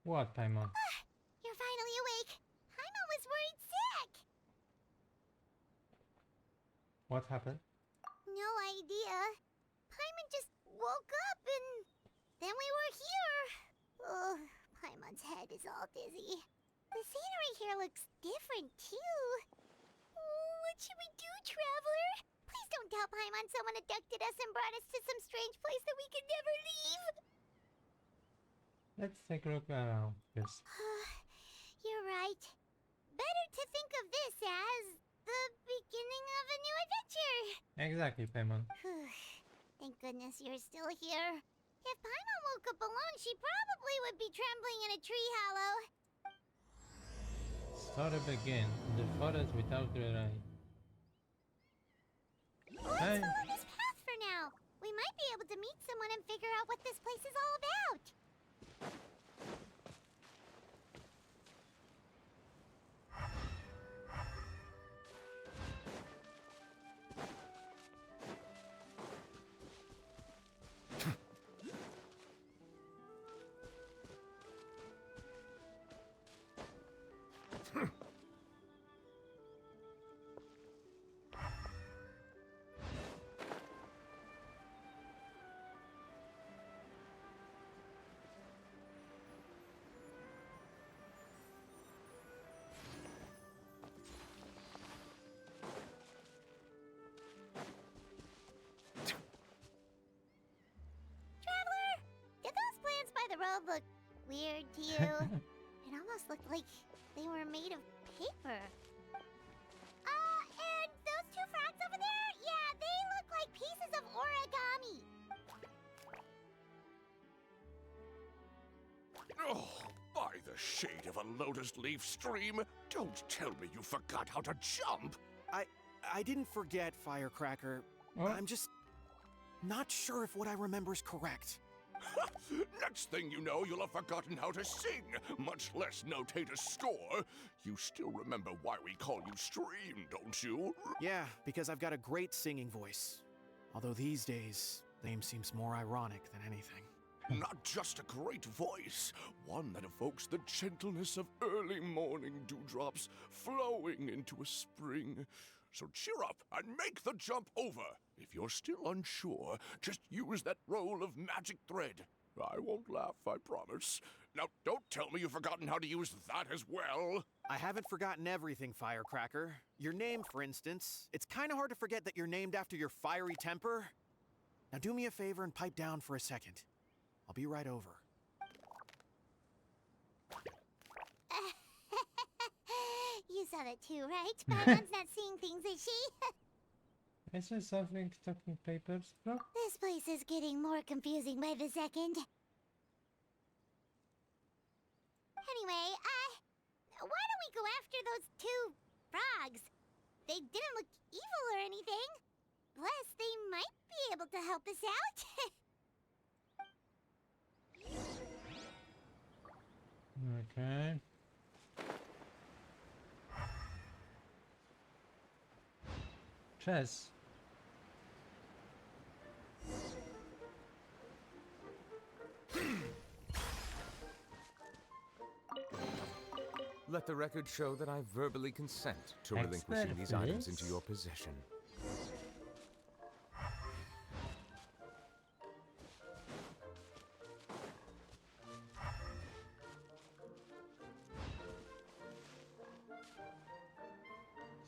What, Paimon? You're finally awake. Paimon was worried sick. What happened? No idea. Paimon just woke up and then we were here. Oh, Paimon's head is all dizzy. The scenery here looks different too. Oh, what should we do, Traveler? Please don't tell Paimon someone abducted us and brought us to some strange place that we could never leave. Let's take a look around. Yes. You're right. Better to think of this as the beginning of a new adventure. Exactly, Paimon. Thank goodness you're still here. If Paimon woke up alone, she probably would be trembling in a tree hollow. Story begin. The forest without relying. Let's follow this path for now. We might be able to meet someone and figure out what this place is all about. The road looked weird to you. It almost looked like they were made of paper. And those two frogs over there? Yeah, they look like pieces of origami. Oh, by the shade of a lotus leaf stream, don't tell me you forgot how to jump. I didn't forget, Firecracker. Oh. I'm just not sure if what I remember is correct. Next thing you know, you'll have forgotten how to sing, much less notate a score. You still remember why we call you Stream, don't you? Yeah, because I've got a great singing voice. Although these days, the name seems more ironic than anything. Not just a great voice, one that evokes the gentleness of early morning dewdrops flowing into a spring. So cheer up and make the jump over. If you're still unsure, just use that roll of magic thread. I won't laugh, I promise. Now, don't tell me you've forgotten how to use that as well. I haven't forgotten everything, Firecracker. Your name, for instance. It's kind of hard to forget that you're named after your fiery temper. Now do me a favor and pipe down for a second. I'll be right over. You saw that too, right? Paimon's not seeing things, is she? Is there something stuck in papers, bro? This place is getting more confusing by the second. Anyway, why don't we go after those two frogs? They didn't look evil or anything. Plus, they might be able to help us out. Okay. Chess. Let the record show that I verbally consent to relinquishing these items into your possession.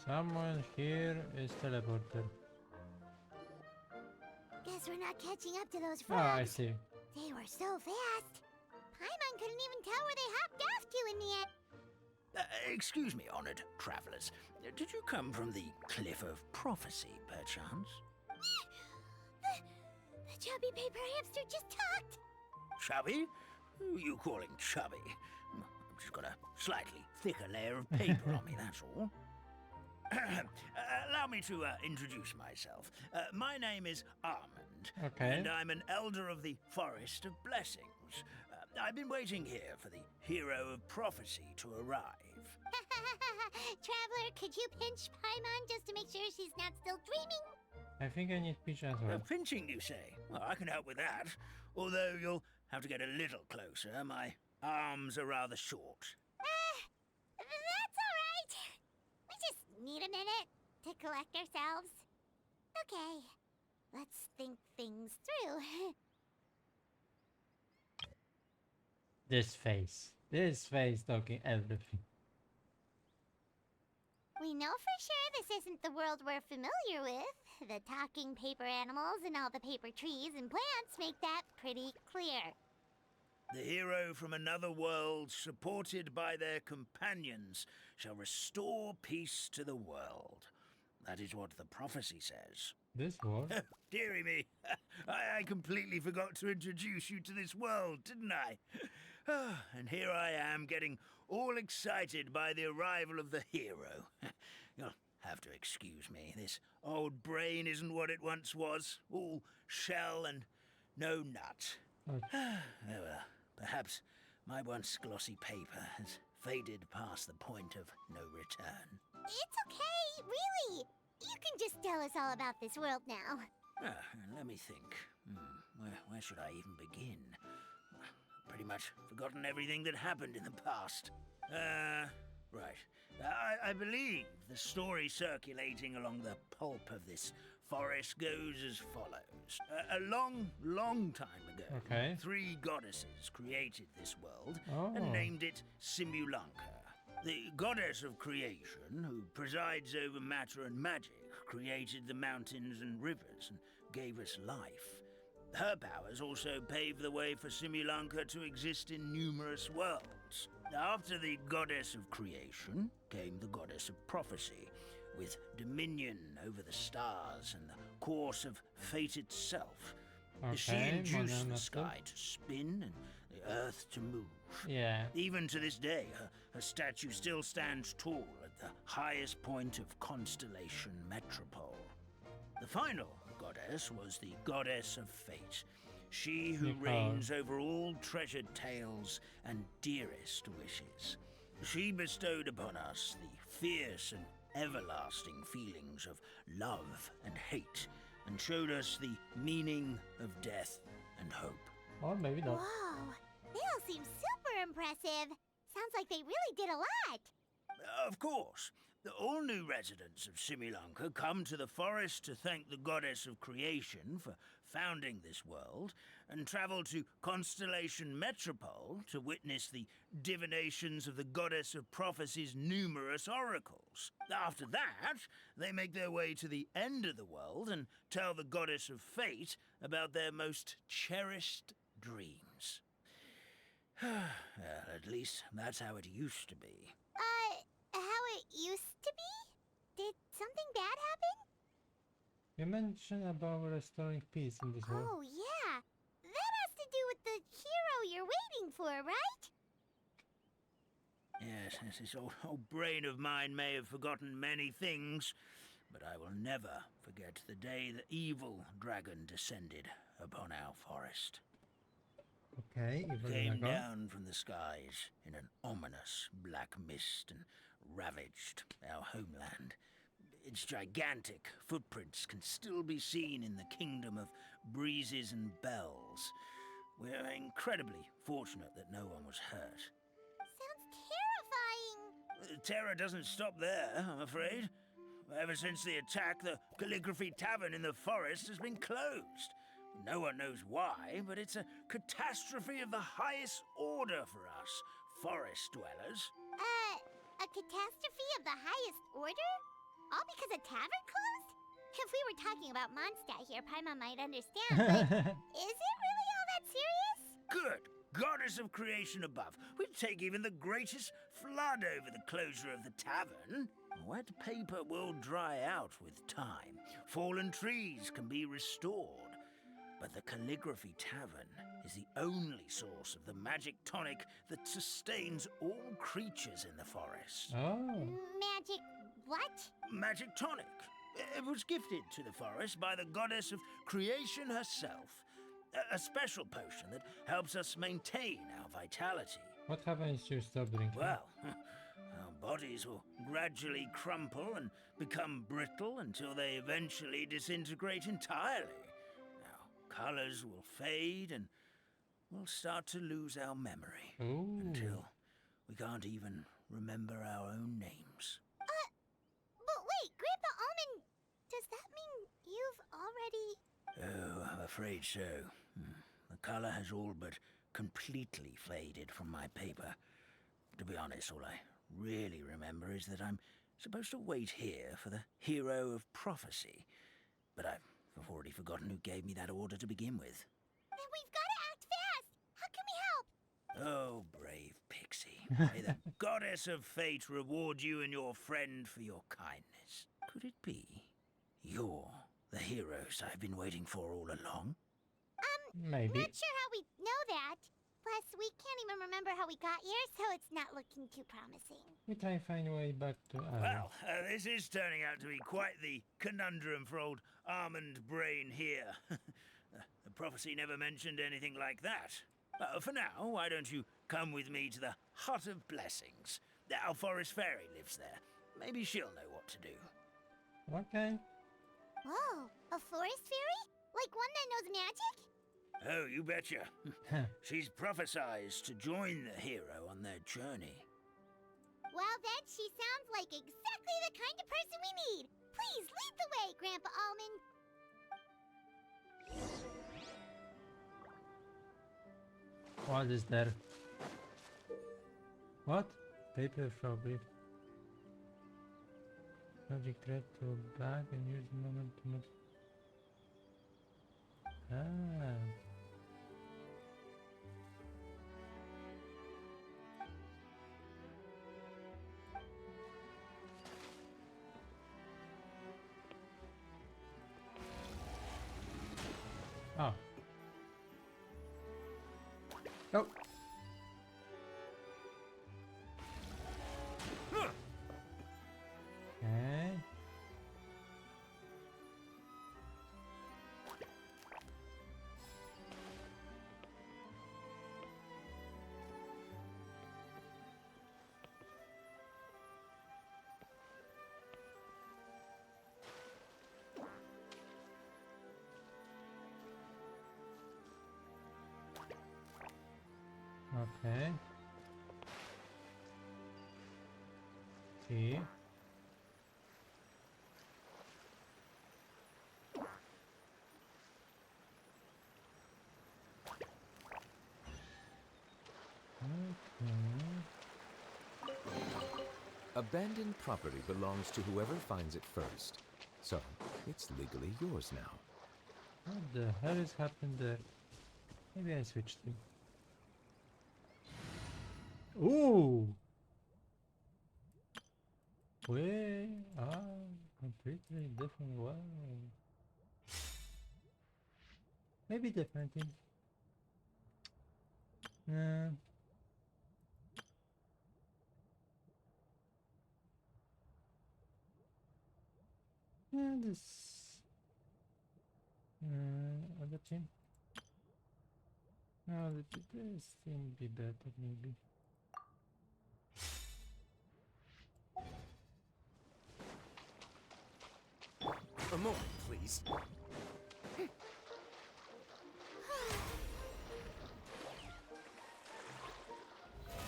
Someone here is teleported. Guess we're not catching up to those Oh, frogs. I see. They were so fast. Paimon couldn't even tell where they hopped off to in the end. Excuse me, honored travelers. Did you come from the Cliff of Prophecy, perchance? The chubby paper hamster just talked. Chubby? Who are you calling chubby? I've just got a slightly thicker layer of paper on me, that's all. Allow me to introduce myself. My name is Armand, Okay. and I'm an elder of the Forest of Blessings. I've been waiting here for the hero of prophecy to arrive. Traveler, could you pinch Paimon just to make sure she's not still dreaming? I think I need pitch as well. Pinching, you say? Well, I can help with that. Although you'll have to get a little closer. My arms are rather short. That's alright. We just need a minute to collect ourselves. Okay, let's think things through. This face. This face talking everything. We know for sure this isn't the world we're familiar with. The talking paper animals and all the paper trees and plants make that pretty clear. The hero from another world, supported by their companions, shall restore peace to the world. That is what the prophecy says. This world? Dearie me, I completely forgot to introduce you to this world, didn't I? And here I am, getting all excited by the arrival of the hero. You'll have to excuse me. This old brain isn't what it once was. All shell and no nut. Okay. Oh well, perhaps my once glossy paper has faded past the point of no return. It's okay, really. You can just tell us all about this world now. Let me think. Where should I even begin? Pretty much forgotten everything that happened in the past. Right. I believe the story circulating along the pulp of this forest goes as follows. A long, long time ago, Okay. 3 goddesses created this world Oh. and named it Simulanka. The goddess of creation, who presides over matter and magic, created the mountains and rivers and gave us life. Her powers also paved the way for Simulanka to exist in numerous worlds. After the goddess of creation came the goddess of prophecy, with dominion over the stars and the course of fate itself. She Okay, induced modern the method. sky to spin and the earth to move. Yeah. Even to this day, her statue still stands tall at the highest point of Constellation Metropole. The final goddess was the goddess of fate. She who Nicole. reigns over all treasured tales and dearest wishes. She bestowed upon us the fierce and everlasting feelings of love and hate, and showed us the meaning of death and hope. Or maybe not. Whoa, they all seem super impressive. Sounds like they really did a lot. Of course, all new residents of Simulanka come to the forest to thank the goddess of creation for founding this world, and travel to Constellation Metropole to witness the divinations of the goddess of prophecy's numerous oracles. After that, they make their way to the end of the world and tell the goddess of fate about their most cherished dreams. Well, at least that's how it used to be. How it used to be? Did something bad happen? You mentioned about restoring peace in this world. Oh, yeah. That has to do with the hero you're waiting for, right? Yes, this old brain of mine may have forgotten many things, but I will never forget the day the evil dragon descended upon our forest. Okay, evil Came dragon. down from the skies in an ominous black mist and ravaged our homeland. Its gigantic footprints can still be seen in the kingdom of breezes and bells. We're incredibly fortunate that no one was hurt. Sounds terrifying. Terror doesn't stop there, I'm afraid. Ever since the attack, the Calligraphy Tavern in the forest has been closed. No one knows why, but it's a catastrophe of the highest order for us, forest dwellers. A catastrophe of the highest order? All because a tavern closed? If we were talking about Mondstadt here, Paimon might understand, but is it really all that serious? Good. Goddess of creation above. We'd take even the greatest flood over the closure of the tavern. Wet paper will dry out with time. Fallen trees can be restored. But the Calligraphy Tavern is the only source of the magic tonic that sustains all creatures in the forest. Oh. Magic what? Magic tonic. It was gifted to the forest by the goddess of creation herself. A special potion that helps us maintain our vitality. What happens if you stop drinking? Well, our bodies will gradually crumple and become brittle until they eventually disintegrate entirely. Our colors will fade and we'll start to lose our memory Ooh. until we can't even remember our own names. But wait, Grandpa Almond, does that mean you've already... Oh, I'm afraid so. The color has all but completely faded from my paper. To be honest, all I really remember is that I'm supposed to wait here for the hero of prophecy. But I've already forgotten who gave me that order to begin with. Then we've got to act fast! How can we help? Oh, brave Pixie. May the goddess of fate reward you and your friend for your kindness. Could it be you're the heroes I've been waiting for all along? Maybe. Not sure how we know that. Plus, we can't even remember how we got here, so it's not looking too promising. We try and find a way back to Well, this is turning out to be quite the conundrum for old Almond Brain here. The prophecy never mentioned anything like that. For now, why don't you come with me to the Hut of Blessings? Our forest fairy lives there. Maybe she'll know what to do. Okay. Whoa, a forest fairy? Like one that knows magic? Oh, you betcha. She's prophesized to join the hero on their journey. Well, then she sounds like exactly the kind of person we need. Please lead the way, Grandpa Almond. What is there? What? Paper probably. Magic thread to back and use the moment to move. Ah. Oh. Oh. Okay. Okay. See. Abandoned property belongs to whoever finds it first. So, it's legally yours now. What the hell has happened there? Maybe I switched them. Ooh! We are completely different. Wow. Maybe differently. Yeah, this other team. No, this team would be better maybe. A moment, please.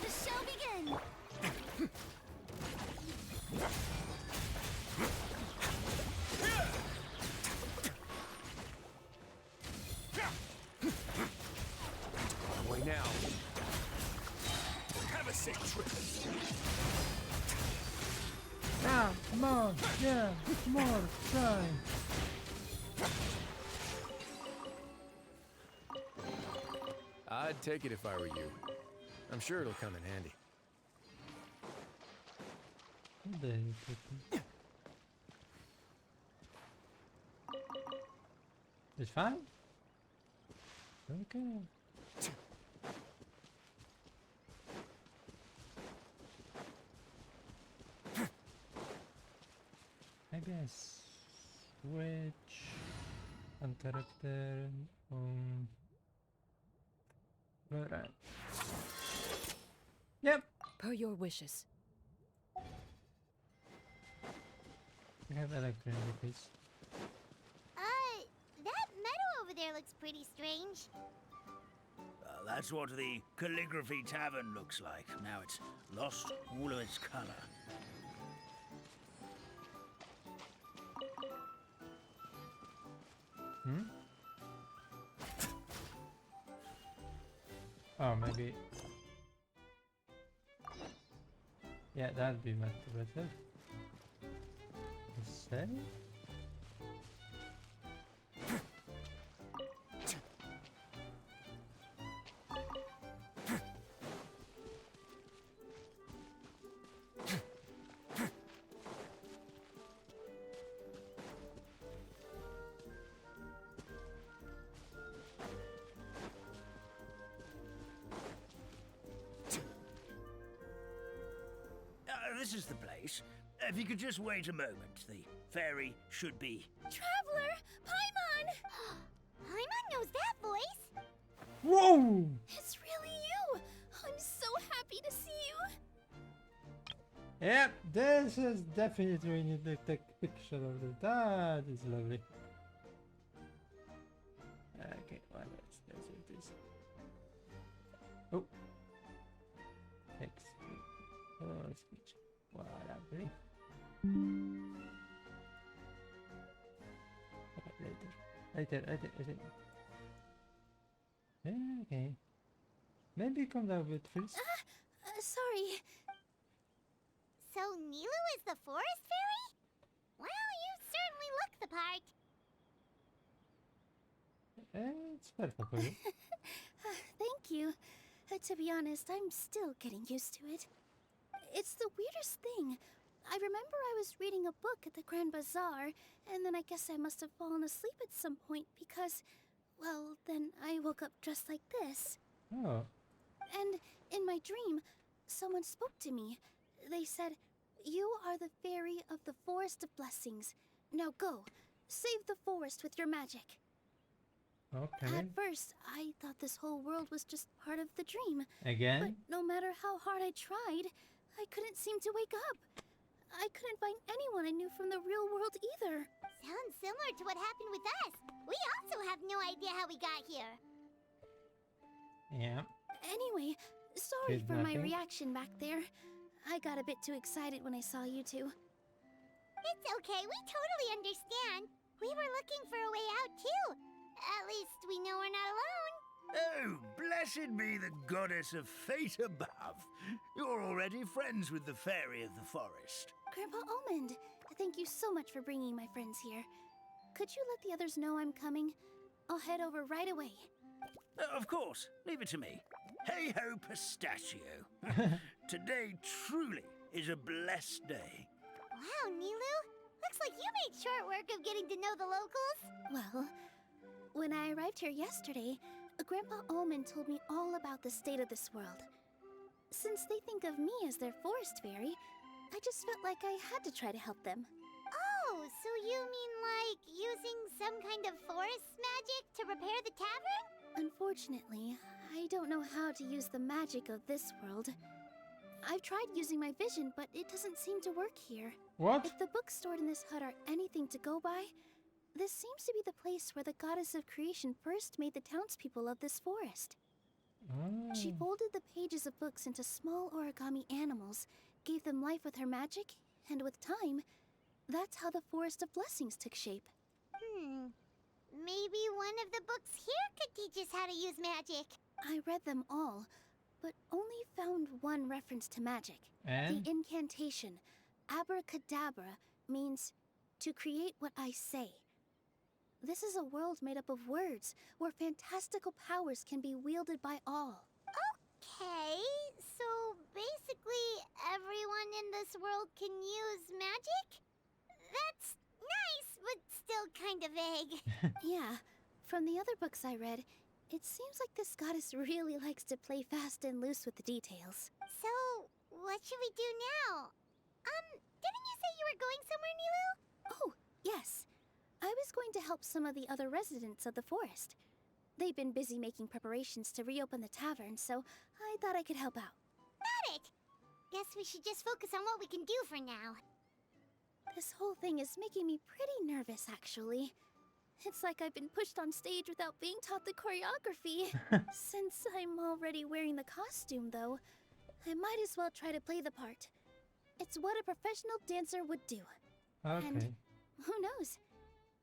The show begins! Away now. Have a safe trip. Ah, more, yeah, more time. I'd take it if I were you. I'm sure it'll come in handy. What the heck? It's fine? Okay. Maybe I switch on character right. Yep. Per your wishes. We have electronics. That meadow over there looks pretty strange. that's what the Calligraphy Tavern looks like. Now it's lost all of its color. Hmm? Oh, maybe. Yeah, that'd be much better. Say? This is the place. If you could just wait a moment, the fairy should be. Traveler! Paimon! Paimon knows that voice! Whoa! It's really you! I'm so happy to see you! Yep, this is definitely we need to take a picture of it. That is lovely. Okay, well, let's do this. Oh. Text. Oh, speech. Whatever. Okay, later. Okay. Maybe come down with first. Sorry. So Nilu is the forest fairy? Well, you certainly look the part. It's perfect for you. Thank you. To be honest, I'm still getting used to it. It's the weirdest thing. I remember I was reading a book at the Grand Bazaar, and then I guess I must have fallen asleep at some point because, well, then I woke up dressed like this. Oh. And in my dream, someone spoke to me. They said, "You are the fairy of the Forest of Blessings. Now go, save the forest with your magic." Okay. At first, I thought this whole world was just part of the dream. Again? But no matter how hard I tried, I couldn't seem to wake up. I couldn't find anyone I knew from the real world either. Sounds similar to what happened with us. We also have no idea how we got here. Yeah. Anyway, sorry for my Kidnapping? reaction back there. I got a bit too excited when I saw you two. It's okay, we totally understand. We were looking for a way out too. At least we know we're not alone. Oh, blessed be the goddess of fate above. You're already friends with the fairy of the forest. Grandpa Almond, thank you so much for bringing my friends here. Could you let the others know I'm coming? I'll head over right away. Of course, leave it to me. Hey ho, pistachio. Today truly is a blessed day. Wow, Nilu. Looks like you made short work of getting to know the locals. Well, when I arrived here yesterday, Grandpa Almond told me all about the state of this world. Since they think of me as their forest fairy, I just felt like I had to try to help them. Oh, so you mean like using some kind of forest magic to repair the tavern? Unfortunately, I don't know how to use the magic of this world. I've tried using my vision, but it doesn't seem to work here. What? If the books stored in this hut are anything to go by, this seems to be the place where the goddess of creation first made the townspeople of this forest. She Oh. folded the pages of books into small origami animals, gave them life with her magic, and with time, that's how the Forest of Blessings took shape. Maybe one of the books here could teach us how to use magic. I read them all, but only found one reference to magic. And? The incantation, abracadabra, means to create what I say. This is a world made up of words, where fantastical powers can be wielded by all. Okay, so basically everyone in this world can use magic? That's nice, but still kind of vague. Yeah, from the other books I read, it seems like this goddess really likes to play fast and loose with the details. So, what should we do now? Didn't you say you were going somewhere, Nilu? Oh, yes. I was going to help some of the other residents of the forest. They've been busy making preparations to reopen the tavern, so I thought I could help out. Got it! Guess we should just focus on what we can do for now. This whole thing is making me pretty nervous, actually. It's like I've been pushed on stage without being taught the choreography. Since I'm already wearing the costume, though, I might as well try to play the part. It's what a professional dancer would do. Okay. And who knows?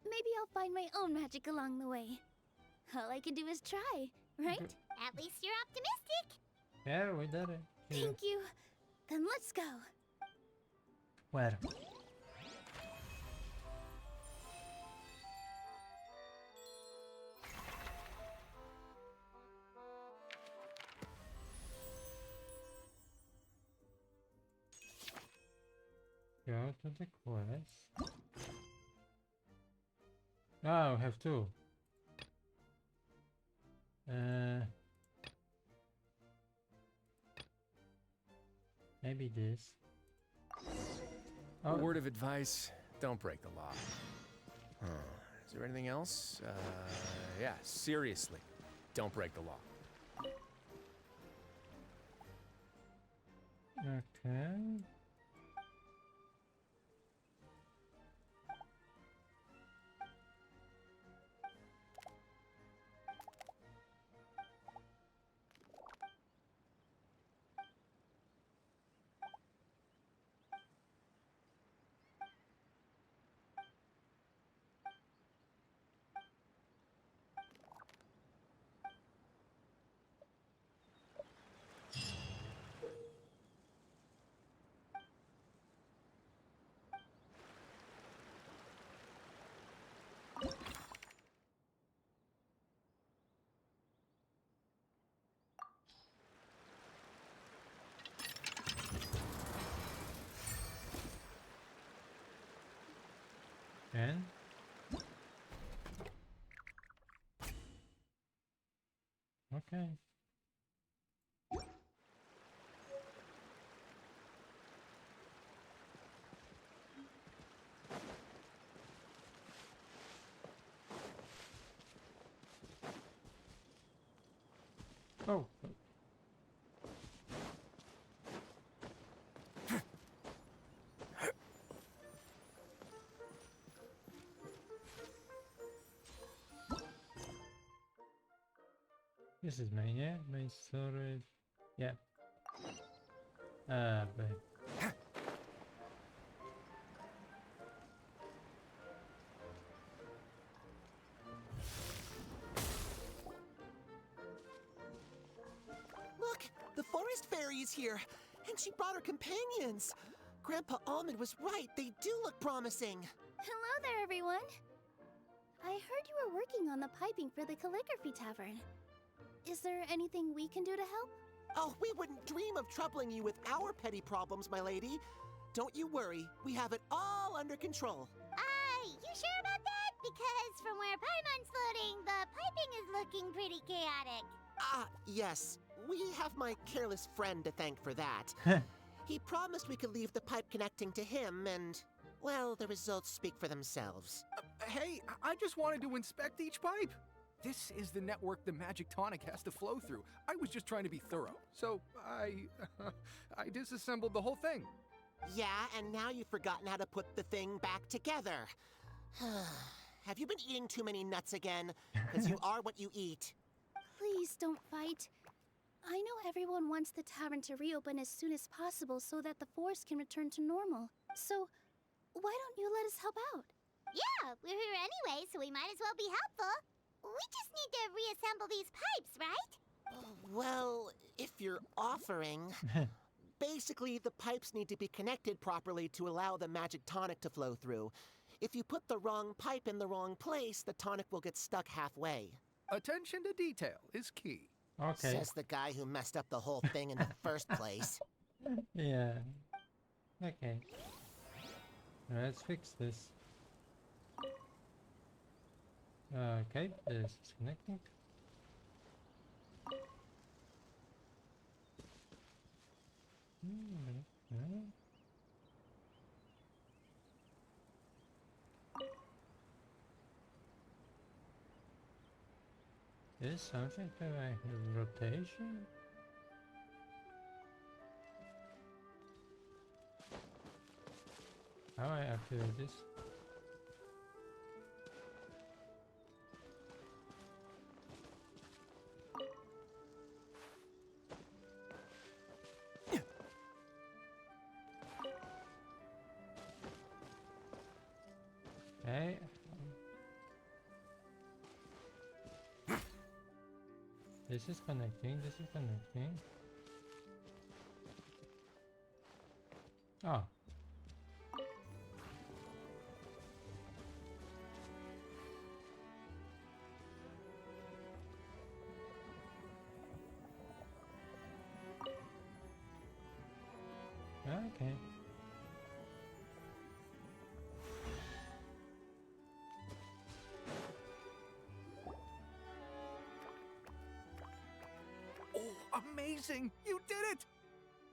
Maybe I'll find my own magic along the way. All I can do is try, right? At least you're optimistic. Yeah, we did it. Yeah. Thank you. Then let's go. Where? Go to the quest. Oh, we have two. Maybe this. A Oh, word of advice, don't break the law. Huh. Is there anything else? Yeah, seriously, don't break the law. okay. And okay. Oh. This is mine, yeah? Main storage. Yeah. But Look, the forest fairy is here, and she brought her companions. Grandpa Almond was right. They do look promising. Hello there, everyone. I heard you were working on the piping for the calligraphy tavern. Is there anything we can do to help? Oh, we wouldn't dream of troubling you with our petty problems, my lady. Don't you worry. We have it all under control. You sure about that? Because from where Paimon's floating, the piping is looking pretty chaotic. Ah, yes. We have my careless friend to thank for that. He promised we could leave the pipe connecting to him, and, well, the results speak for themselves. Hey, I just wanted to inspect each pipe. This is the network the magic tonic has to flow through. I was just trying to be thorough. So I disassembled the whole thing. Yeah, and now you've forgotten how to put the thing back together. Have you been eating too many nuts again? Because you are what you eat. Please don't fight. I know everyone wants the tavern to reopen as soon as possible so that the forest can return to normal. So, why don't you let us help out? Yeah, we're here anyway, so we might as well be helpful. We just need to reassemble these pipes, right? Well, if you're offering... Basically, the pipes need to be connected properly to allow the magic tonic to flow through. If you put the wrong pipe in the wrong place, the tonic will get stuck halfway. Attention to detail is key. okay. Says the guy who messed up the whole thing in the first place. Yeah. Okay. Let's fix this. Okay, this is connecting. Is something to my rotation? How I activate this? This is connecting. This is connecting. Oh. Okay. Oh, amazing! You did it!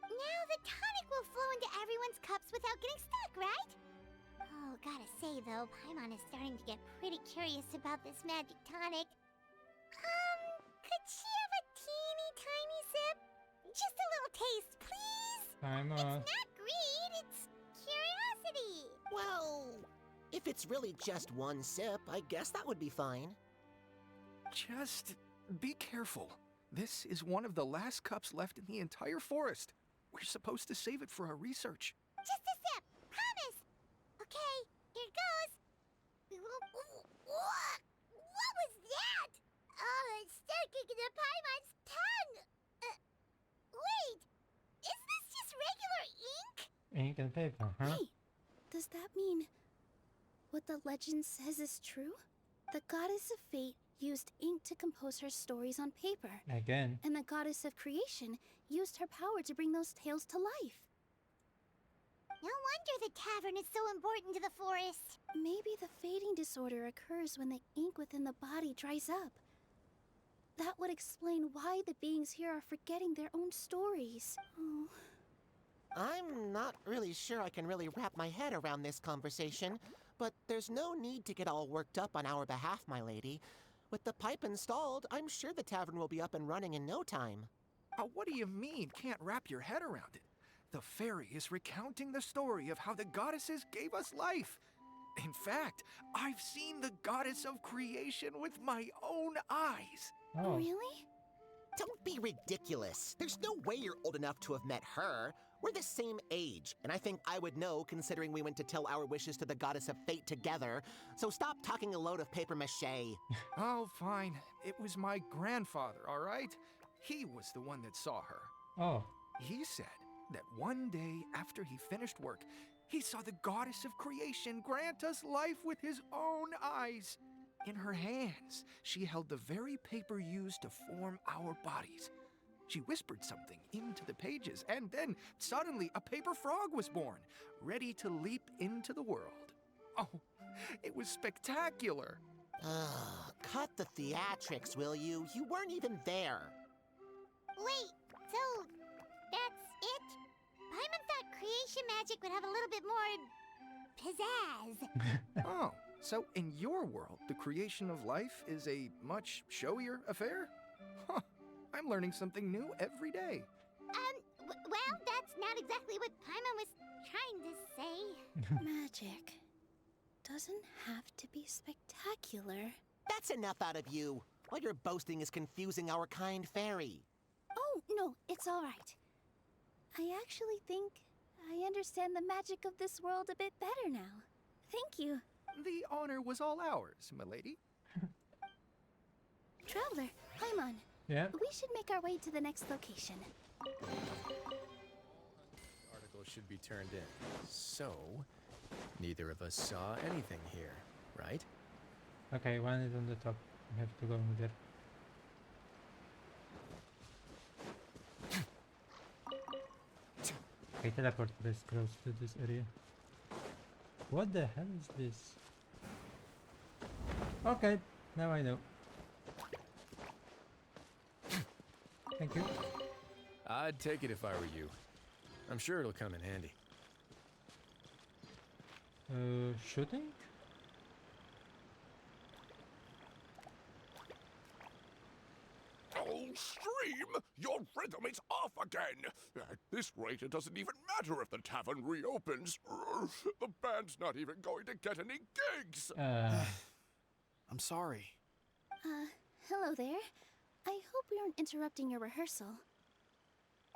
Now the tonic will flow into everyone's cups without getting stuck, right? Oh, gotta say though, Paimon is starting to get pretty curious about this magic tonic. Could she have a teeny tiny sip? Just a little taste, please? I'm It's not greed, it's curiosity. Well, if it's really just one sip, I guess that would be fine. Just be careful. This is one of the last cups left in the entire forest. We're supposed to save it for our research. Just a sip, promise. Okay, here goes. What was that? Oh, it's sticking to Paimon's tongue. Wait, is this just regular ink? ink and paper, huh? Wait, does that mean what the legend says is true? The goddess of fate used ink to compose her stories on paper. Again. And the goddess of creation used her power to bring those tales to life. No wonder the tavern is so important to the forest. Maybe the fading disorder occurs when the ink within the body dries up. That would explain why the beings here are forgetting their own stories. Oh. I'm not really sure I can really wrap my head around this conversation, but there's no need to get all worked up on our behalf, my lady. With the pipe installed, I'm sure the tavern will be up and running in no time. What do you mean, can't wrap your head around it? The fairy is recounting the story of how the goddesses gave us life. In fact, I've seen the goddess of creation with my own eyes. Oh. Really? Don't be ridiculous. There's no way you're old enough to have met her. We're the same age, and I think I would know considering we went to tell our wishes to the goddess of fate together. So stop talking a load of paper mache. Oh, fine. It was my grandfather, all right? He was the one that saw her. Oh. He said that one day after he finished work, he saw the goddess of creation grant us life with his own eyes. In her hands, she held the very paper used to form our bodies. She whispered something into the pages, and then suddenly a paper frog was born, ready to leap into the world. Oh, it was spectacular. Cut the theatrics, will you? You weren't even there. Wait, so that's it? Paimon thought creation magic would have a little bit more pizzazz. Oh, so in your world, the creation of life is a much showier affair? Huh, I'm learning something new every day. Well, that's not exactly what Paimon was trying to say. Magic doesn't have to be spectacular. That's enough out of you. All your boasting is confusing our kind fairy. Oh, no, it's all right. I actually think I understand the magic of this world a bit better now. Thank you. The honor was all ours, milady. Traveler, Paimon. Yeah. We should make our way to the next location. Article should be turned in. So, neither of us saw anything here, right? Okay, one is on the top. We have to go in there. Okay, teleport this close to this area. What the hell is this? Okay, now I know. Thank you. I'd take it if I were you. I'm sure it'll come in handy. Shooting? Oh, Stream! Your rhythm is off again! At this rate, it doesn't even matter if the tavern reopens. The band's not even going to get any gigs! I'm sorry. Hello there. I hope we aren't interrupting your rehearsal.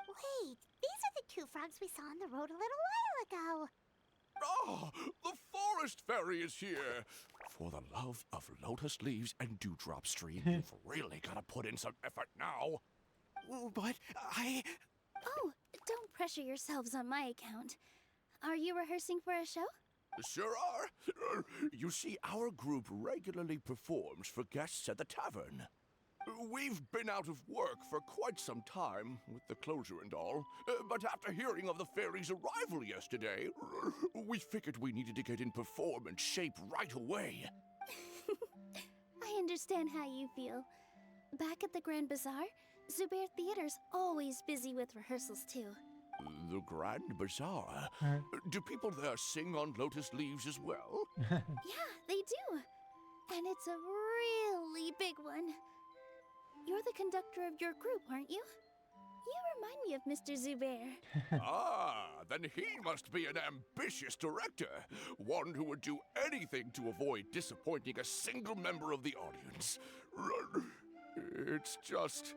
Wait, these are the two frogs we saw on the road a little while ago. Ah, the forest fairy is here! For the love of lotus leaves and dewdrop stream, you've really got to put in some effort now. But I... Oh, don't pressure yourselves on my account. Are you rehearsing for a show? Sure are. You see, our group regularly performs for guests at the tavern. We've been out of work for quite some time, with the closure and all. But after hearing of the fairy's arrival yesterday, we figured we needed to get in performance shape right away. I understand how you feel. Back at the Grand Bazaar, Zubair Theater's always busy with rehearsals too. The Grand Bazaar? Do people there sing on lotus leaves as well? Yeah, they do. And it's a really big one. You're the conductor of your group, aren't you? You remind me of Mr. Zubair. Ah, then he must be an ambitious director. One who would do anything to avoid disappointing a single member of the audience. It's just...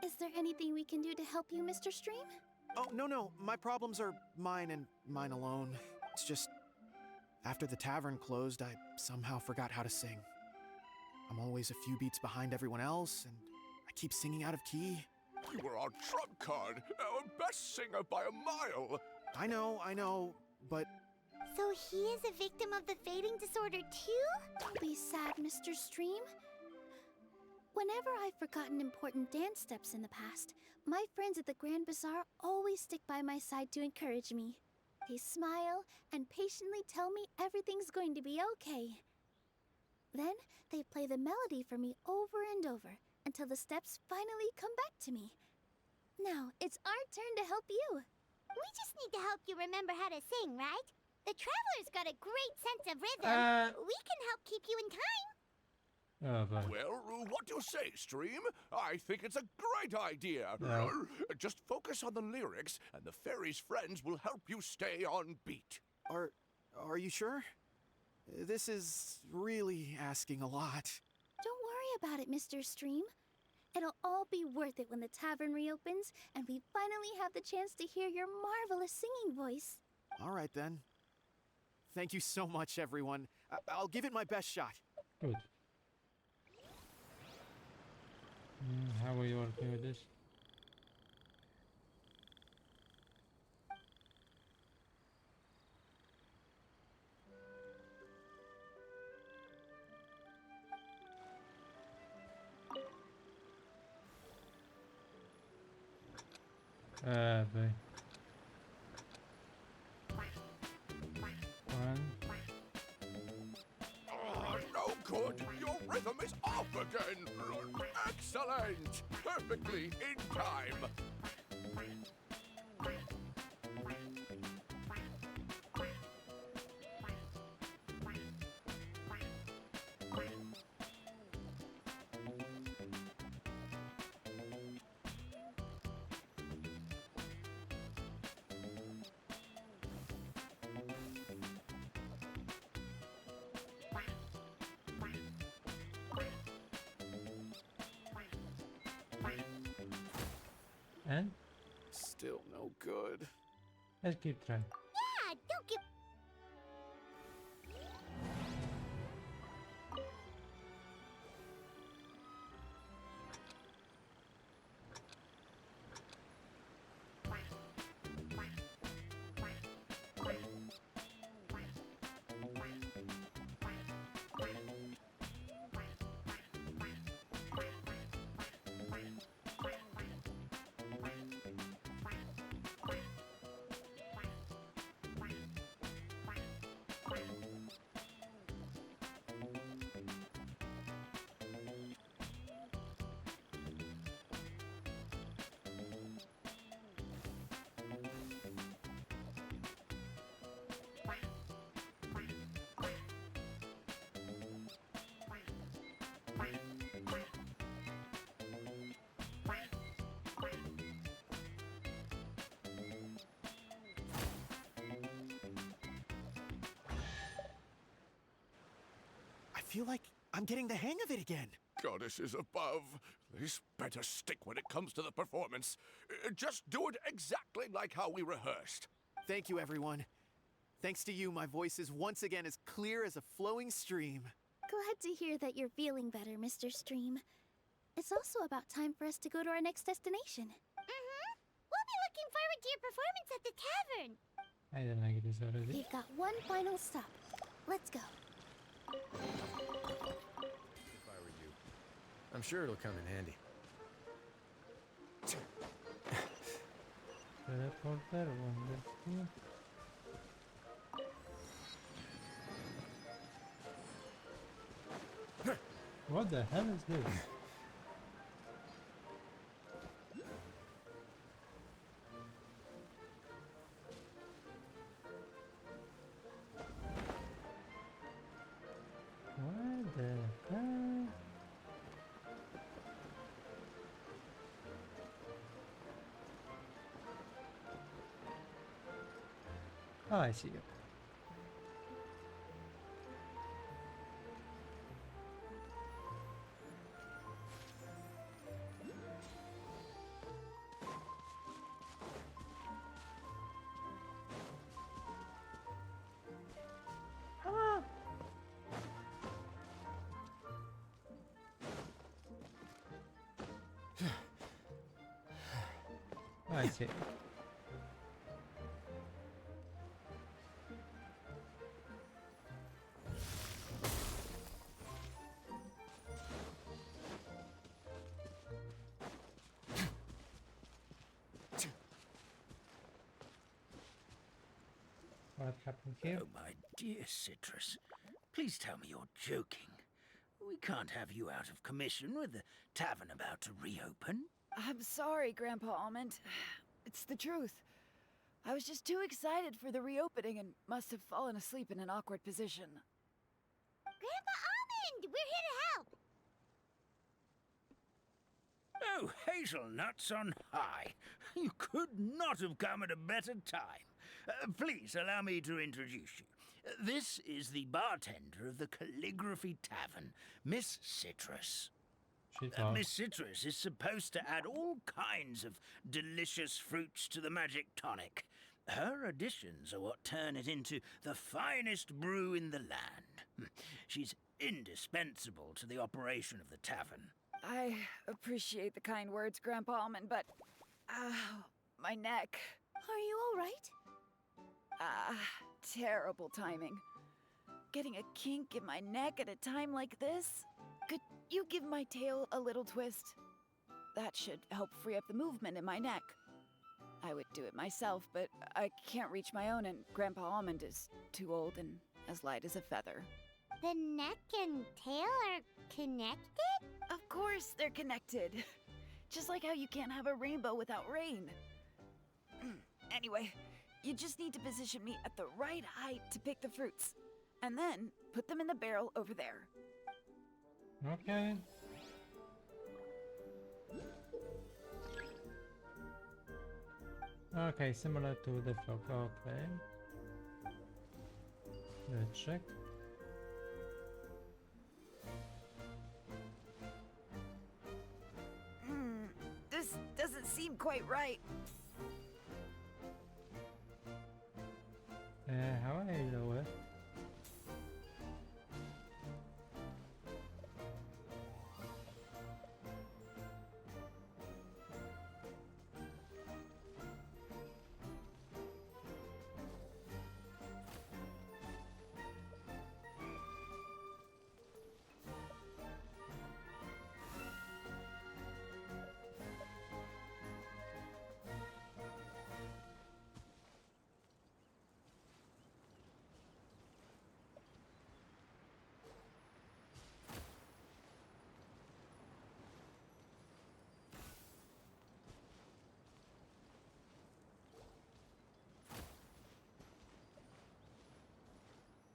Is there anything we can do to help you, Mr. Stream? Oh, no. My problems are mine and mine alone. It's just... After the tavern closed, I somehow forgot how to sing. I'm always a few beats behind everyone else, and I keep singing out of key. You were our trump card, our best singer by a mile. I know, but... So he is a victim of the fading disorder too? Don't be sad, Mr. Stream. Whenever I've forgotten important dance steps in the past, my friends at the Grand Bazaar always stick by my side to encourage me. They smile and patiently tell me everything's going to be okay. Then they play the melody for me over and over until the steps finally come back to me. Now it's our turn to help you. We just need to help you remember how to sing, right? The Traveler's got a great sense of rhythm. We can help keep you in time. Oh, boy. Well, what do you say, Stream? I think it's a great idea. No. Just focus on the lyrics, and the fairy's friends will help you stay on beat. Are you sure? This is really asking a lot. Don't worry about it, Mr. Stream. It'll all be worth it when the tavern reopens and we finally have the chance to hear your marvelous singing voice. All right, then. Thank you so much, everyone. I'll give it my best shot. Good. How are you working with this? Boy. One. Oh, no good. Your rhythm is off again. Excellent. Perfectly in time. And Still no good. let's keep trying. Yeah, don't give... I feel like I'm getting the hang of it again. Goddesses above, this better stick when it comes to the performance. Just do it exactly like how we rehearsed. Thank you, everyone. Thanks to you, my voice is once again as clear as a flowing stream. Glad to hear that you're feeling better, Mr. Stream. It's also about time for us to go to our next destination. We'll be looking forward to your performance at the tavern. I didn't like this already. We've got one final stop. Let's go. If I were you, I'm sure it'll come in handy. Teleporter, wonderful. What the hell is this? What the hell? Oh, I see you. I see. What happened here? Oh, my dear Citrus. Please tell me you're joking. We can't have you out of commission with the tavern about to reopen. I'm sorry, Grandpa Almond. It's the truth. I was just too excited for the reopening and must have fallen asleep in an awkward position. Grandpa Almond, we're here to help. Oh, hazelnuts on high. You could not have come at a better time. Please allow me to introduce you. This is the bartender of the Calligraphy Tavern, Miss Citrus. Miss Citrus is supposed to add all kinds of delicious fruits to the magic tonic. Her additions are what turn it into the finest brew in the land. She's indispensable to the operation of the tavern. I appreciate the kind words, Grandpa Almond, but... my neck. Are you all right? Terrible timing. Getting a kink in my neck at a time like this? Could you give my tail a little twist? That should help free up the movement in my neck. I would do it myself, but I can't reach my own, and Grandpa Almond is too old and as light as a feather. The neck and tail are connected? Of course they're connected. Just like how you can't have a rainbow without rain. Anyway, you just need to position me at the right height to pick the fruits. And then put them in the barrel over there. Okay. Okay, similar to the frog. Okay. Let's check. This doesn't seem quite right. How are you lower?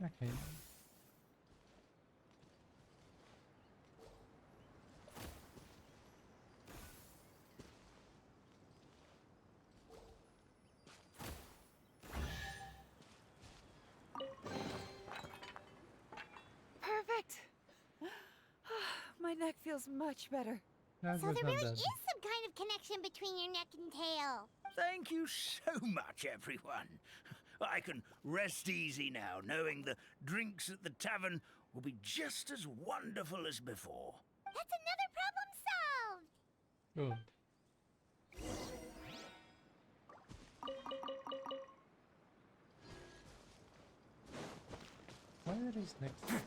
Okay. Perfect. My neck feels much better. That So was there not really bad. is some kind of connection between your neck and tail. Thank you so much, everyone. I can rest easy now, knowing the drinks at the tavern will be just as wonderful as before. That's another problem solved! Good. Where is next?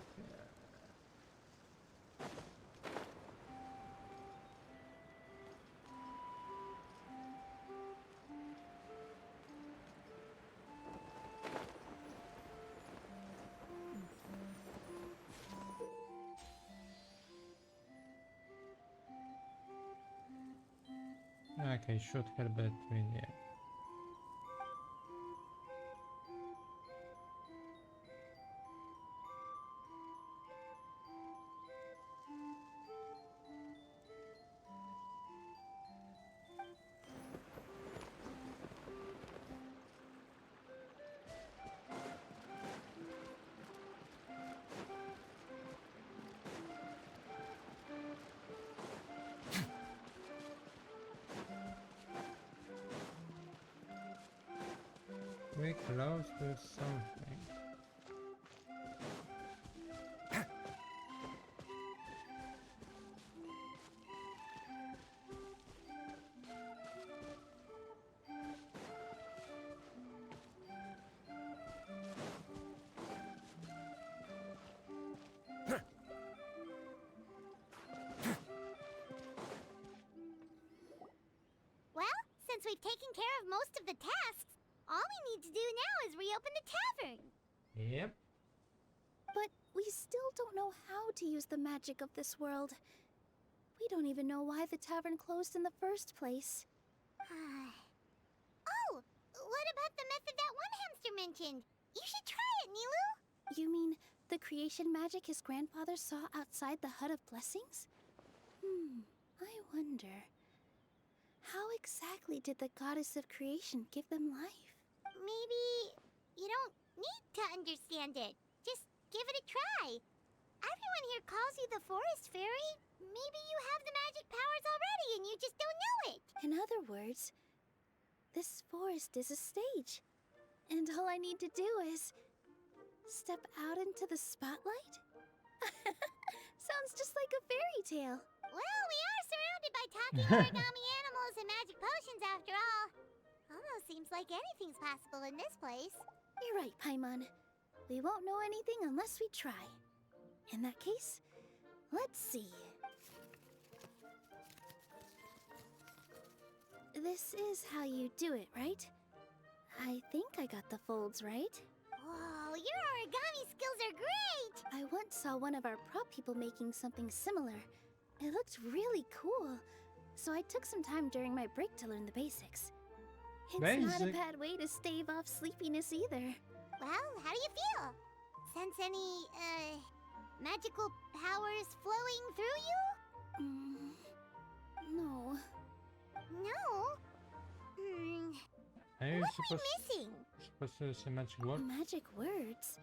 Okay, shoot her between, yeah. We close to something. Well, since we've taken care of most of the tasks, all we need to do now is reopen the tavern. Yep. But we still don't know how to use the magic of this world. We don't even know why the tavern closed in the first place. Oh, what about the method that one hamster mentioned? You should try it, Nilu. You mean the creation magic his grandfather saw outside the Hut of Blessings? I wonder. How exactly did the goddess of creation give them life? Maybe you don't need to understand it. Just give it a try. Everyone here calls you the Forest Fairy. Maybe you have the magic powers already and you just don't know it. In other words, this forest is a stage. And all I need to do is step out into the spotlight? Sounds just like a fairy tale. Well, we are surrounded by talking origami animals and magic potions after all. Almost seems like anything's possible in this place. You're right, Paimon. We won't know anything unless we try. In that case, let's see. This is how you do it, right? I think I got the folds right. Whoa, your origami skills are great! I once saw one of our prop people making something similar. It looked really cool, so I took some time during my break to learn the basics. It's not a bad way to stave off sleepiness either. Well, how do you feel? Sense any, magical powers flowing through you? No. No? Are you What am I missing? supposed to say magic word? Magic words?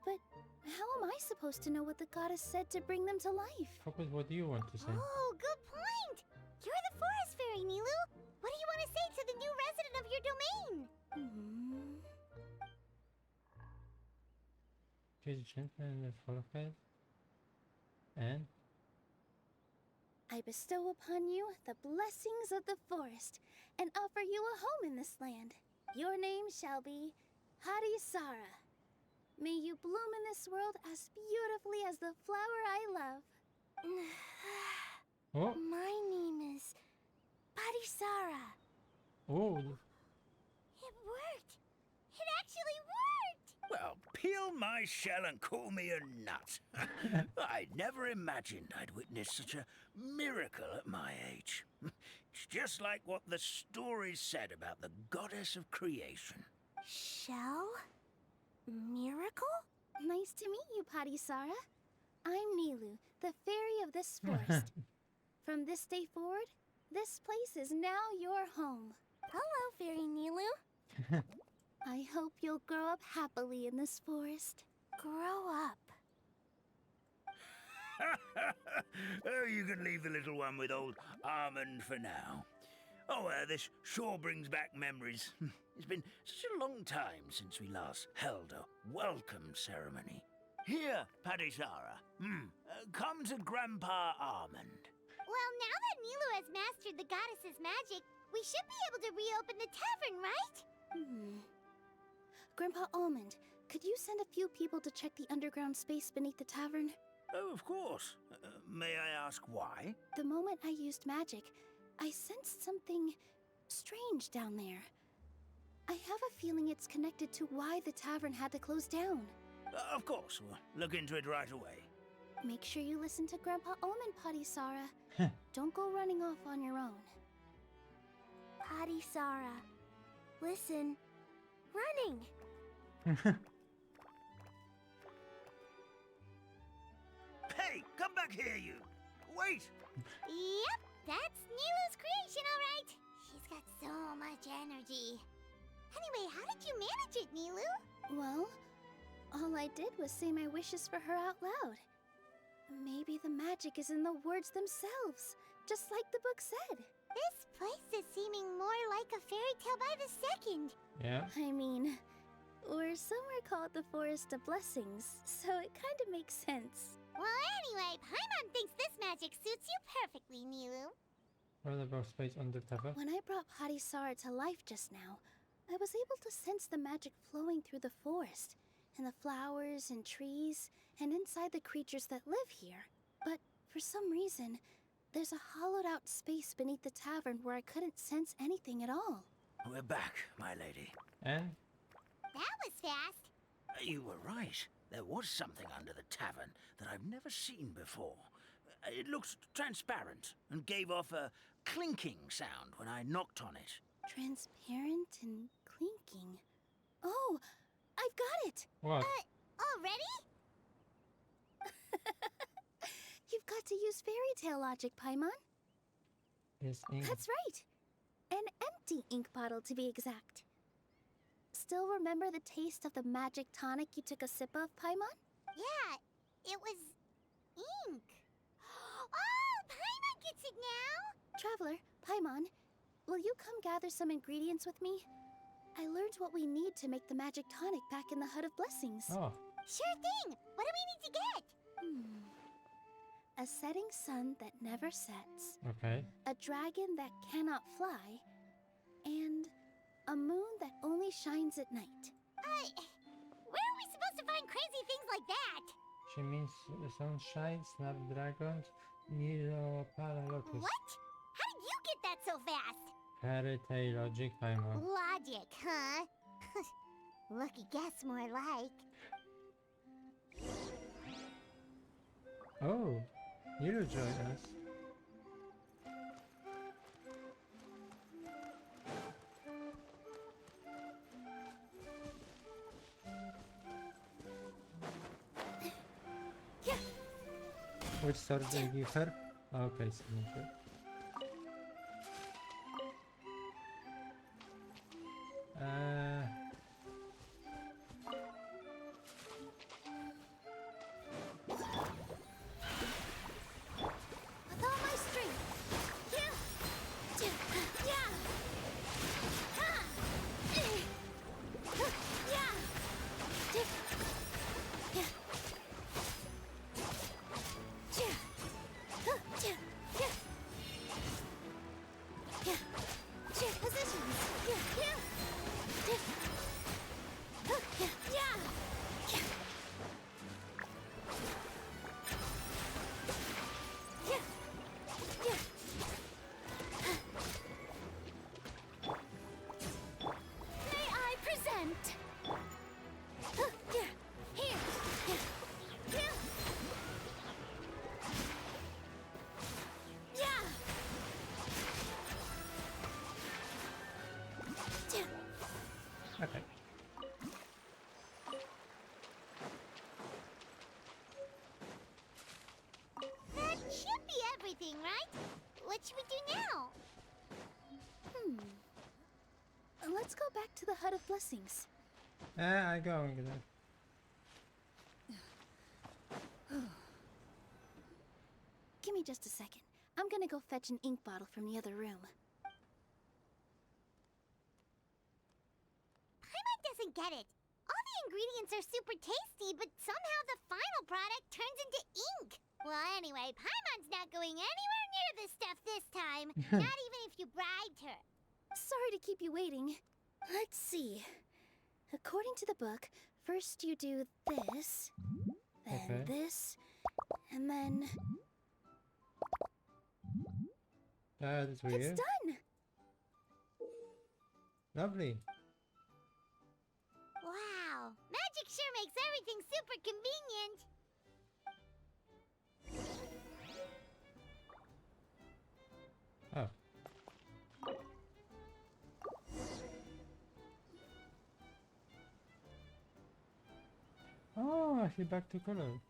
But how am I supposed to know what the goddess said to bring them to life? Focus, what do you want to say? Oh, good point! You're the Forest Fairy, Nilu! What do you want to say to the new resident of your domain? Kiss gently in the forehead. And? I bestow upon you the blessings of the forest and offer you a home in this land. Your name shall be Harisara. May you bloom in this world as beautifully as the flower I love. Oh. My name is Parisara. Oh. It worked! It actually worked! Well, peel my shell and call me a nut. I never imagined I'd witness such a miracle at my age. It's just like what the stories said about the goddess of creation. Shell? Miracle? Nice to meet you, Parisara. I'm Nilu, the fairy of this forest. From this day forward, this place is now your home. Hello, Fairy Nilu. I hope you'll grow up happily in this forest. Grow up? Oh, you can leave the little one with old Almond for now. Oh, this sure brings back memories. It's been such a long time since we last held a welcome ceremony. Here, Padisara. Come to Grandpa Almond. Well, now that Nilu has mastered the goddess's magic, we should be able to reopen the tavern, right? Grandpa Almond, could you send a few people to check the underground space beneath the tavern? Oh, of course. May I ask why? The moment I used magic, I sensed something strange down there. I have a feeling it's connected to why the tavern had to close down. Of course, we'll look into it right away. Make sure you listen to Grandpa Almond, Padisara. Don't go running off on your own. Padisara, listen. Running! Hey, come back here, you! Wait! Yep, that's Nilu's creation, all right. She's got so much energy. Anyway, how did you manage it, Nilu? Well, all I did was say my wishes for her out loud. Maybe the magic is in the words themselves, just like the book said. This place is seeming more like a fairy tale by the second. Yeah. I mean, or somewhere called the Forest of Blessings, so it kind of makes sense. Well, anyway, Paimon thinks this magic suits you perfectly, Nilu. What about space under tavern? When I brought Padisara to life just now, I was able to sense the magic flowing through the forest, and the flowers and trees, and inside the creatures that live here. But for some reason, there's a hollowed out space beneath the tavern where I couldn't sense anything at all. We're back, my lady. And? That was fast. You were right. There was something under the tavern that I've never seen before. It looked transparent and gave off a clinking sound when I knocked on it. Transparent and clinking. Oh, I've got it! What? Already? You've got to use fairy tale logic, Paimon. Yes, ink. That's right. An empty ink bottle, to be exact. Still remember the taste of the magic tonic you took a sip of, Paimon? Yeah, it was ink. Oh, Paimon gets it now! Traveler, Paimon, will you come gather some ingredients with me? I learned what we need to make the magic tonic back in the Hut of Blessings. Oh, Sure thing! What do we need to get? A setting sun that never sets, okay. a dragon that cannot fly, and a moon that only shines at night. Where are we supposed to find crazy things like that? She means sunshine, snapdragons, Nilo, Paralotus. What? How did you get that so fast? Fairy tale logic, Paimon. Logic, huh? Lucky guess, more like. Oh, you join us. Yeah. Which sword did you give her? Okay, signature. With all my strength. Yeah. Yeah. Ha. Yeah. Positions. May I present? Here. Okay. That should be everything, right? What should we do now? Let's go back to the Hut of Blessings. I going there. Give me just a second. I'm gonna go fetch an ink bottle from the other room. Paimon doesn't get it. All the ingredients are super tasty, but somehow the final product turns into ink. Well, anyway, Paimon's not going anywhere near this stuff this time. Not even if you bribed her. Sorry to keep you waiting. Let's see. According to the book, first you do this, then this, and then... That's weird. It's done! Lovely. Wow, magic sure makes everything super convenient. Oh. Oh, actually back to color.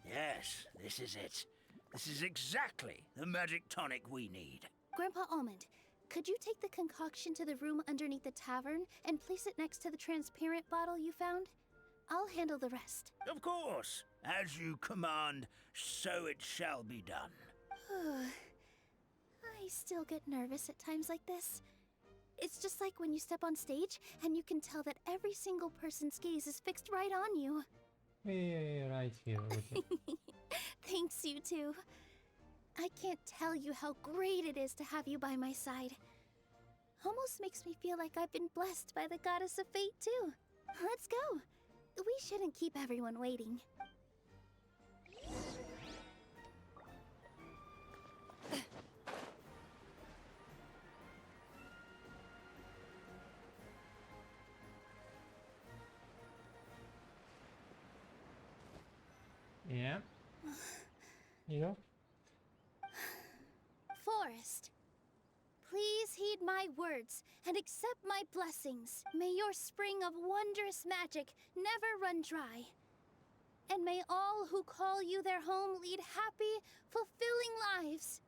Yes, this is it. This is exactly the magic tonic we need. Grandpa Almond, could you take the concoction to the room underneath the tavern and place it next to the transparent bottle you found? I'll handle the rest. Of course. As you command, so it shall be done. I still get nervous at times like this. It's just like when you step on stage and you can tell that every single person's gaze is fixed right on you. We're right here with it. Thanks, you two. I can't tell you how great it is to have you by my side. Almost makes me feel like I've been blessed by the goddess of fate, too. Let's go. We shouldn't keep everyone waiting. Yeah. Yeah. Forest, please heed my words and accept my blessings. May your spring of wondrous magic never run dry. And may all who call you their home lead happy, fulfilling lives.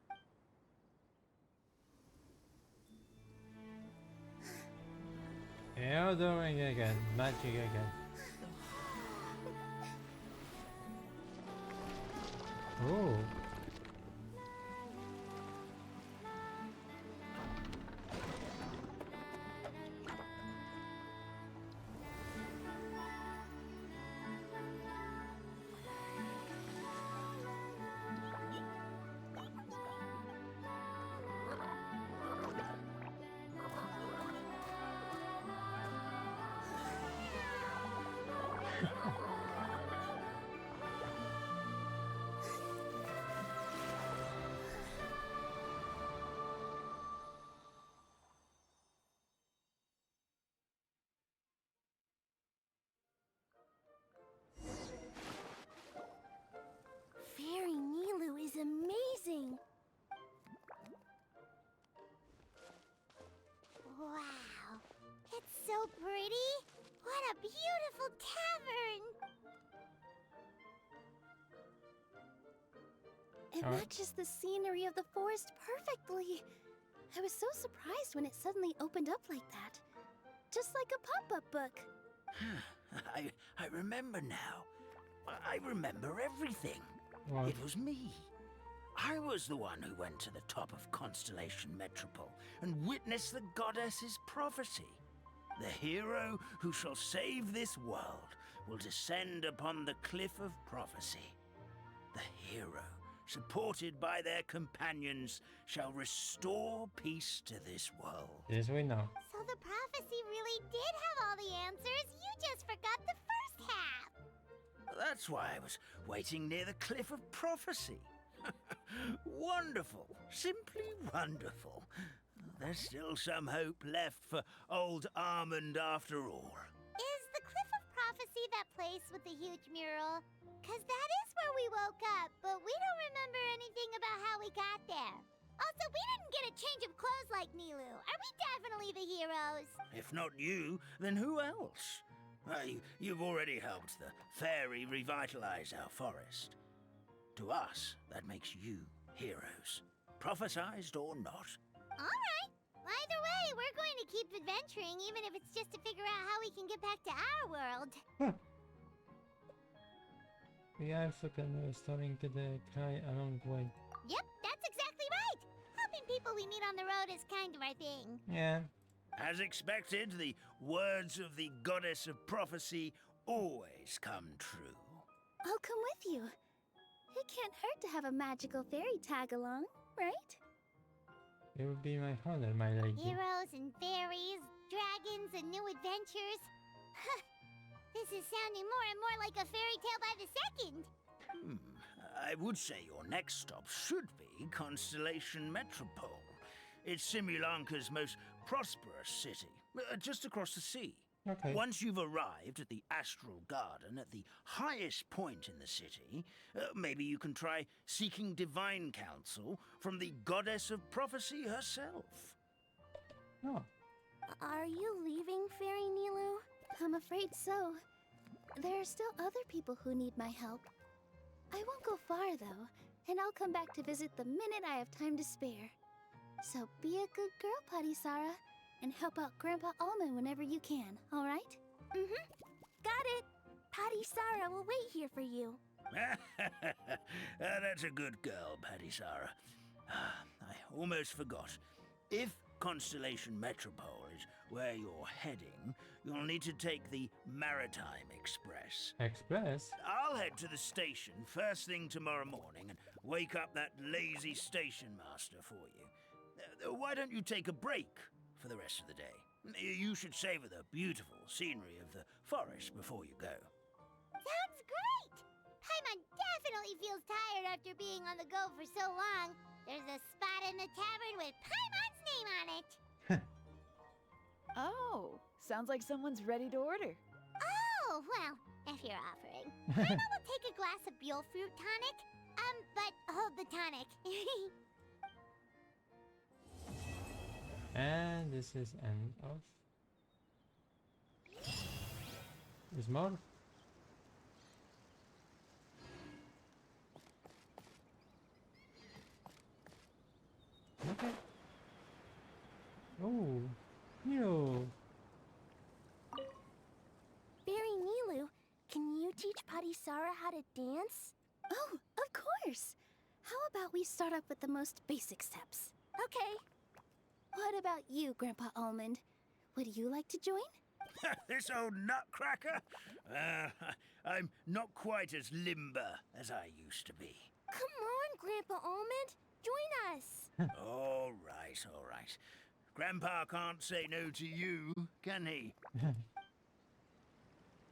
You're doing it again. Magic again. Oh. Fairy Nilu is amazing. Wow, it's so pretty. What a beautiful tavern. It matches the scenery of the forest perfectly. I was so surprised when it suddenly opened up like that. Just like a pop-up book. I remember now. I remember everything. What? It was me. I was the one who went to the top of Constellation Metropole and witnessed the goddess's prophecy. The hero who shall save this world will descend upon the cliff of prophecy. The hero, supported by their companions, shall restore peace to this world. Yes, we know. So the prophecy really did have all the answers. You just forgot the first half. That's why I was waiting near the cliff of prophecy. Wonderful. Simply wonderful. There's still some hope left for old Almond after all. Is the Cliff of Prophecy that place with the huge mural? 'Cause that is where we woke up, but we don't remember anything about how we got there. Also, we didn't get a change of clothes like Nilu. Are we definitely the heroes? If not you, then who else? You've already helped the fairy revitalize our forest. To us, that makes you heroes. Prophesized or not. Alright. Either way, we're going to keep adventuring, even if it's just to figure out how we can get back to our world. We are starting to the cry along the way. Yep, that's exactly right. Helping people we meet on the road is kind of our thing. Yeah. As expected, the words of the goddess of prophecy always come true. I'll come with you. It can't hurt to have a magical fairy tag along, right? It would be my honor, my lady. Heroes and fairies, dragons and new adventures. This is sounding more and more like a fairy tale by the second. I would say your next stop should be Constellation Metropole. It's Simulanka's most prosperous city, just across the sea. Okay. Once you've arrived at the Astral Garden at the highest point in the city, maybe you can try seeking divine counsel from the goddess of prophecy herself. Oh, Are you leaving, Fairy Nilu? I'm afraid so. There are still other people who need my help. I won't go far, though, and I'll come back to visit the minute I have time to spare. So be a good girl, Patisara, and help out Grandpa Almond whenever you can, all right? Mm-hmm. Got it. Patisara will wait here for you. That's a good girl, Patisara. I almost forgot. If Constellation Metropole is where you're heading, you'll need to take the Maritime Express. Express? I'll head to the station first thing tomorrow morning and wake up that lazy station master for you. Why don't you take a break for the rest of the day? You should savor the beautiful scenery of the forest before you go. Sounds great! Paimon definitely feels tired after being on the go for so long. There's a spot in the tavern with Paimon's name on it. Oh, sounds like someone's ready to order. Oh, well, if you're offering. Paimon will take a glass of Buell fruit tonic. But hold the tonic. And this is end of. There's more. Okay. Oh, no. Fairy Nilu, can you teach Patisara how to dance? Oh, of course! How about we start up with the most basic steps? Okay. What about you, Grandpa Almond? Would you like to join? This old nutcracker? I'm not quite as limber as I used to be. Come on, Grandpa Almond. Join us. All right, all right. Grandpa can't say no to you, can he?